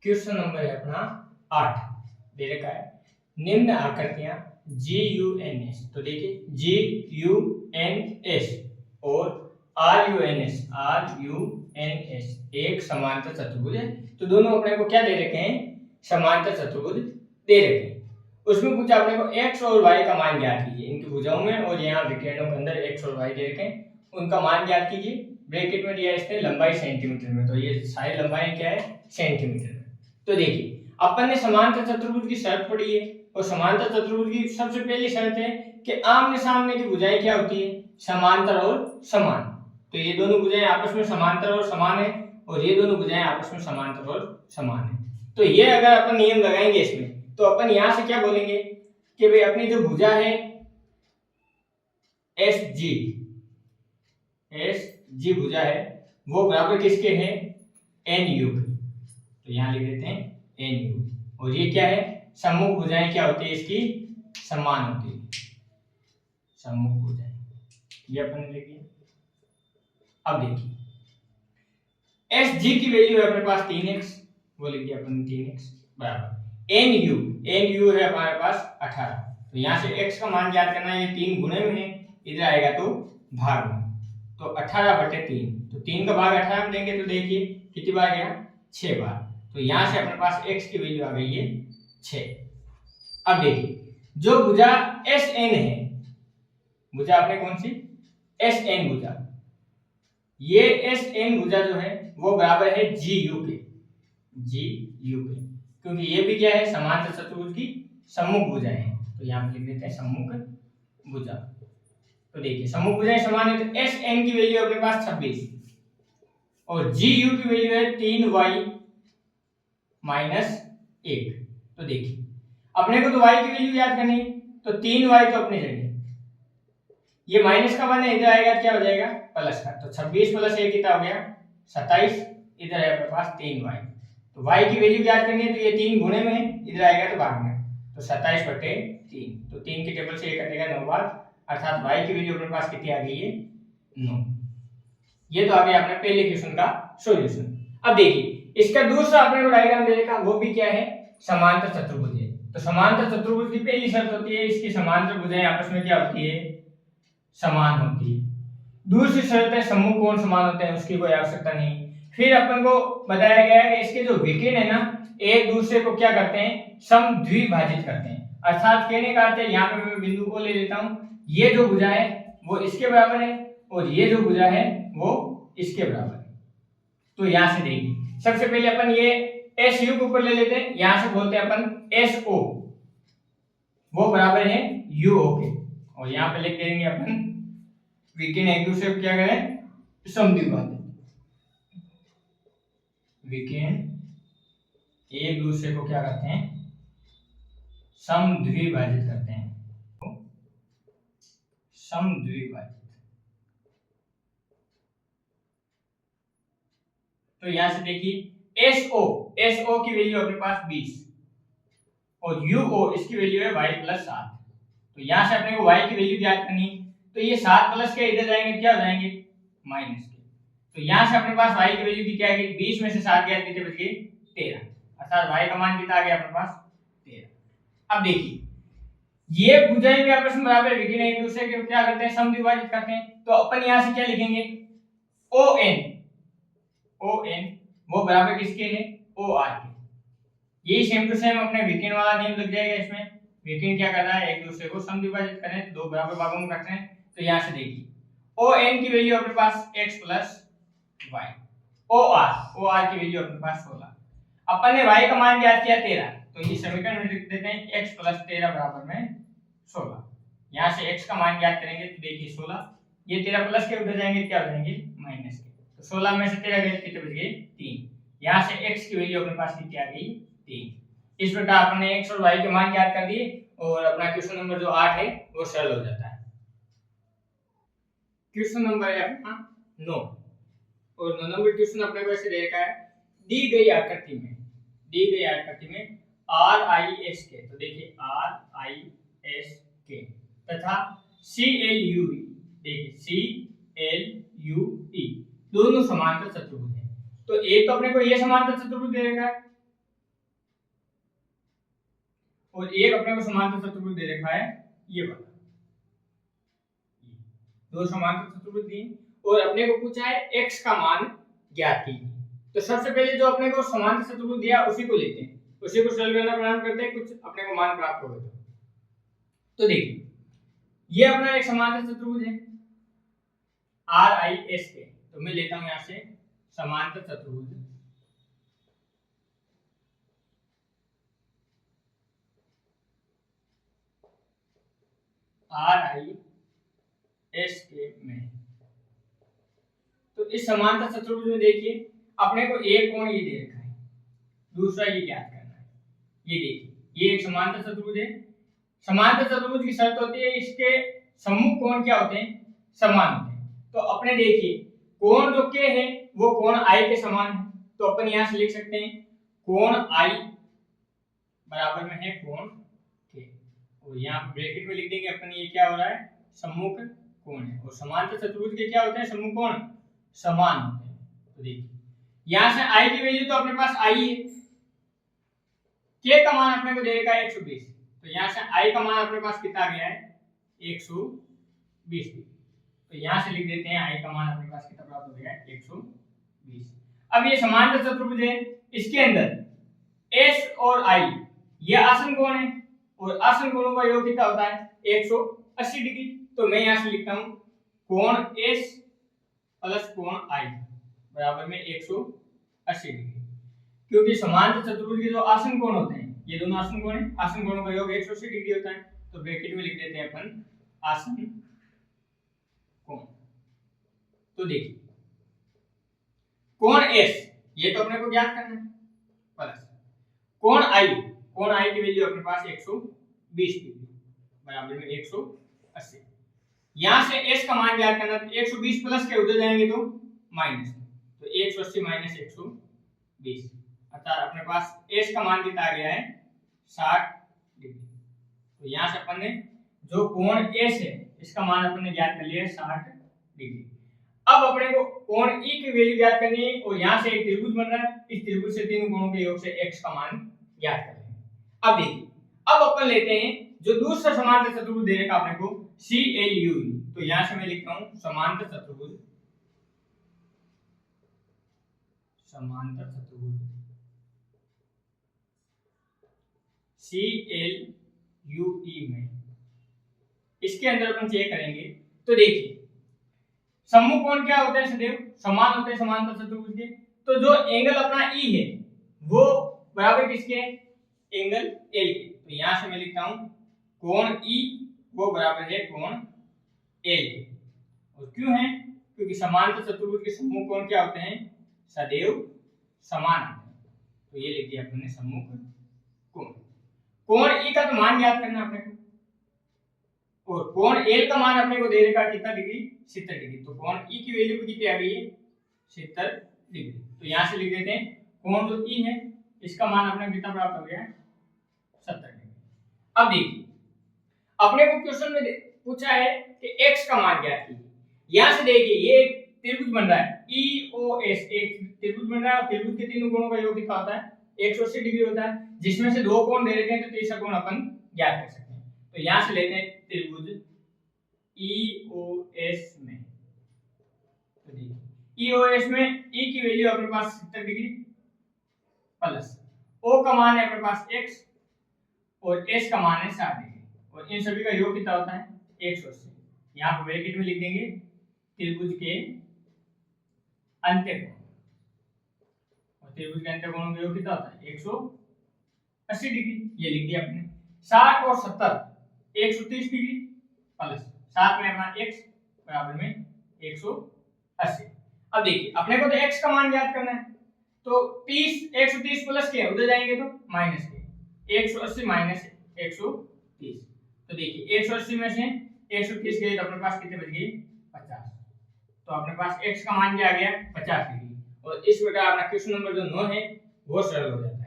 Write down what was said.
Question number है अपना 8 दे रखा है निम्न आकृतियां GUNS। तो देखिए GUNS और RUNS एक समांतर चतुर्भुज है। तो दोनों अपने को क्या दे रखे हैं, समांतर चतुर्भुज दे रखे हैं। उसमें पूछा अपने को x और y का मान ज्ञात कीजिए। इनकी भुजाओं में और यहाँ विकर्णों के अंदर x और y दे रखे हैं, उनका मान ज्ञात कीजिए। ब्रैकेट में दिया इसने लंबाई सेंटीमीटर में, तो ये सारी लंबाई क्या है, सेंटीमीटर में। तो देखिए अपन ने समांतर चतुर्भुज की शर्त पढ़ी है, और समांतर चतुर्भुज की सबसे पहली शर्त है कि आमने सामने की भुजाएं क्या होती है, समांतर और समान। तो ये दोनों भुजाएं आपस में समांतर और समान है, और ये दोनों भुजाएं आपस में समांतर और समान है। तो ये अगर अपन नियम लगाएंगे इसमें, तो अपन यहां से क्या बोलेंगे कि भाई अपनी जो भुजा है SG भुजा है वो बराबर किसके है, NU के। तो यहां लिख देते हैं NU। और ये क्या है, सम्मुख भुजाएं क्या होती है इसकी, समान होती है, सम्मुख भुजाएं। ये अपन ने लिख दिया। अब देखिए SG की वैल्यू है अपने पास 3x, वो लिख दिया अपन ने 3x बराबर NU है हमारे पास 18। तो यहां से x का मान ज्ञात करना है, ये 3 गुणे में है, इधर आएगा तो भाग में। तो 18/3, तो 3 का भाग 18 में देंगे तो देखिए कितनी बार गया, 6 बार। तो यहां से अपने पास x की वैल्यू आ गई है 6। अब देखिए जो भुजा SN है, भुजा अपने कौन सी, SN भुजा, ये SN भुजा जो है वो बराबर है GU के, क्योंकि ये भी क्या है, समांतर चतुर्भुज की सम्मुख भुजाएं हैं। तो यहां पे लिख देते हैं सम्मुख भुजा। तो देखिए सम्मुख भुजाएं समान है, तो SN की वैल्यू अपने पास 26 और GU की वैल्यू है 3y - 1। तो देखिए अपने को तो y की वैल्यू याद करनी है, तो 3y तो अपनी जगह, ये माइनस का वन है, इधर आएगा क्या हो जाएगा, प्लस का। तो 26 + 1 कितना हो गया, 27। इधर है अपने पास 3y, तो y की वैल्यू याद करनी है, तो ये 3 गुणे में है, इधर आएगा तो भाग में। तो 27/3, तो 3 की टेबल से ये कटेगा 9 बार, अर्थात y की वैल्यू अपने पास कितनी आ गई है, 9। ये तो आ गया अपने पहले क्वेश्चन का सॉल्यूशन। अब देखिए इसका दूसरा अपने को डायग्राम दे रखा, वो भी क्या है, समांतर चतुर्भुज है। तो समांतर चतुर्भुज की पहली शर्त होती है इसकी समांतर भुजाएं आपस में क्या होती है, समान होती है। दूसरी शर्त है सम्मुख कोण समान होते हैं, उसकी कोई आवश्यकता नहीं। फिर अपन को बताया गया है कि इसके जो विकिरण है ना, एक दूसरे को क्या करते हैं, समद्विभाजित करते हैं। अर्थात कहने का अर्थ है, यहाँ पे मैं बिंदु को ले लेता हूं, ये जो भुजा है वो इसके बराबर है, और ये जो भुजा है वो इसके बराबर है। तो यहां से देखिए सबसे पहले अपन ये SU के ऊपर ले लेते हैं, यहां से बोलते हैं अपन SO, वो बराबर है UO के। और यहाँ पे लिख देंगे अपन विकिरण एक दूसरे को क्या करें, समद्विभाजित, विकिरण एक दूसरे को क्या करते हैं, समद्विभाजित करते हैं, समद्विभाजित। तो यहां से देखिए SO की वैल्यू अपने पास 20 और UO इसकी वैल्यू है y + 7। तो यहां से अपने को y की वैल्यू ज्ञात करनी है, तो ये 7 प्लस के इधर जाएंगे क्या हो जाएंगे, माइनस के। तो यहां से अपने पास y की वैल्यू की क्या है, 20 में से 7 गया कितने बच गए, 13, अर्थात y का मान कितना आ गया अपने पास, 13। अब देखिए ये भुजाएं भी आपस में बराबर विकिरण एक दूसरे के क्या करते हैं, समद्विभाजित करते हैं। तो अपन यहां से क्या लिखेंगे, ON वो बराबर किसके है, OR के। यही सेम टू सेम अपने विकिरण वाला नियम लग जाएगा इसमें। विकिरण क्या कर रहा है, एक दूसरे को समद्विभाजित करें, दो बराबर भागों में काट रहे हैं। तो यहां से देखिए ON की वैल्यू अपने पास x + y, OR की वैल्यू अपने पास 16। अपन ने y का मान ज्ञात किया 13, तो ये समीकरण में लिख देते हैं x + 13 = 16। यहां से x का मान ज्ञात करेंगे तो देखिए 16, ये 13 प्लस के उधर जाएंगे क्या हो जाएंगे, माइनस के। तो 16 में से 13 गए कितने बच गए, 3। यहां से x की वैल्यू अपने पास कितनी आ गई, 3। इस प्रकार अपने x और y के मान ज्ञात कर दिए, और अपना क्वेश्चन नंबर जो 8 है वो सरल हो जाता है। क्वेश्चन नंबर है अपना 9, और 9 नंबर क्वेश्चन अपने को ऐसे दे रखा है, दी गई आकृति में RISK, तो देखिए RISK तथा CLUE, देखिए CLUE दोनों समांतर चतुर्भुज हैं। तो एक तो अपने को ये समांतर चतुर्भुज दे रखा है, और एक अपने को समांतर चतुर्भुज दे रखा है ये वाला, दो समांतर चतुर्भुज दिए और अपने को पूछा है x का मान ज्ञात कीजिए। तो सबसे पहले जो अपने को समांतर चतुर्भुज दिया उसी को लेते हैं, उसी को सरल करना प्रयास करते हैं, कुछ अपने को मान प्राप्त हो गए। तो देखिए ये अपना एक समांतर चतुर्भुज है RIS के, तो मैं लेता हूं यहां से समांतर चतुर्भुज RIS के में। तो इस समांतर चतुर्भुज में देखिए अपने को एक कोण ये दे रखा है, दूसरा ये ज्ञात करना है। ये देखिए ये एक समांतर चतुर्भुज है। समांतर चतुर्भुज की शर्त होती है इसके सम्मुख कोण क्या होते हैं, समान होते हैं। तो अपने देखिए कोण जो के है वो कोण I के समान है, तो अपन यहां से लिख सकते हैं कोण I बराबर में है कोण के, और यहाँ पे ब्रैकेट में लिख देंगे अपन ये क्या हो रहा है, सम्मुख कोण है। और समांतर चतुर्भुज के क्या होते हैं, सम्मुख कोण समान होते हैं। तो देखिए यहां से I की वैल्यू तो अपने पास I है, के का मान अपने को दे रखा है 120, तो यहां से I का मान अपने पास कितना आ गया है 120। तो यहां से लिख देते हैं I का मान अपने पास कितना प्राप्त हो गया है 120। अब ये समांतर चतुर्भुज है, इसके अंदर S और I ये आसन कोण है और आसन कोणों का योग कितना होता है 180 डिग्री। तो मैं यहां से लिखता हूं कोण S प्लस कोण I बराबर में 180 डिग्री, क्योंकि समांतर चतुर्भुज के जो आसन कोण होते हैं ये दोनों आसन कोण है, आसन कोणों का योग 180 डिग्री होता है। तो ब्रैकेट में लिख देते हैं अपन आसन कोण। तो देखिए कोण S ये तो अपने को ज्ञात करना है, प्लस कोण I, कोण I की वैल्यू अपने पास 120 डिग्री बराबर में 180। यहां से S का मान ज्ञात करना, तो 120 प्लस के उधर जाएंगे तो माइनस, तो 180 माइनस 120, अर्थात अपने पास S का मान कितना आ गया है 60 डिग्री। तो यहां से अपन ने जो कोण S है इसका मान अपन ने ज्ञात कर लिया है 60 डिग्री। अब अपने को कोण E की वैल्यू ज्ञात करनी है और यहां से एक त्रिभुज बन रहा है, इस त्रिभुज से तीनों कोणों के योग से x का मान ज्ञात करेंगे। अब देखिए अब अपन लेते हैं जो दूसरा समांतर चतुर्भुज दे रखा अपने को CLU, तो यहां से मैं लिखता हूं समांतर चतुर्भुज CLUE में, इसके अंदर अपन चेक करेंगे। तो देखिए सम्मुख कोण क्या होते हैं सदैव समान होते हैं समांतर चतुर्भुज के, तो जो एंगल अपना E है वो बराबर किसके है, एंगल L के। तो यहां से मैं लिखता हूं कोण E वो बराबर है कोण L के। और क्यों है, क्योंकि समांतर चतुर्भुज के सम्मुख कोण क्या होते हैं, सदैव समान होते हैं। तो ये लिख दिया अपने सम्मुख कोण। कोण E का तो मान ज्ञात करना अपने को, और कोण L का मान अपने को दे रखा कितना डिग्री 70 डिग्री। तो कोण E की वैल्यू कितनी आ गई है 70 डिग्री। तो यहां से लिख देते हैं कोण जो E है इसका मान अपने को कितना प्राप्त हो गया 70 डिग्री। अब देखिए अपने को क्वेश्चन में पूछा है कि x का मान ज्ञात कीजिए। यहां से देखिए ये एक त्रिभुज बन रहा है EOS, एक त्रिभुज बन रहा है और त्रिभुज के तीनों कोणों का योग कितना होता है 180 डिग्री होता है, जिसमें से दो कोण दे रखे हैं तो तीसरा कोण अपन ज्ञात कर सकते हैं। तो यहां से लेते हैं त्रिभुज EOS में। तो देखिए EOS में E की वैल्यू अपने पास 70 डिग्री प्लस O का मान है अपने पास x और S का मान है 60 डिग्री, और इन सभी का योग कितना होता है 180। यहां पर ब्रैकेट में लिख देंगे त्रिभुज के अंत्यकोण, और त्रिभुज के अंत्यकोणों का योग कितना होता है 180 डिग्री। ये लिख दिया आपने। 60 और 70 130 डिग्री प्लस साथ में अपना x बराबर में 180। अब देखिए अपने को तो x का मान ज्ञात करना है, तो 30 130 प्लस के उधर जाएंगे तो माइनस के 180 माइनस 130। तो देखिए 180 में से 130 गए तो अपने पास कितने बच गए 50। तो अपने पास x का मान क्या आ गया 50 डिग्री। और इस प्रकार अपना क्वेश्चन नंबर जो 9 है वो सरल हो जाता है।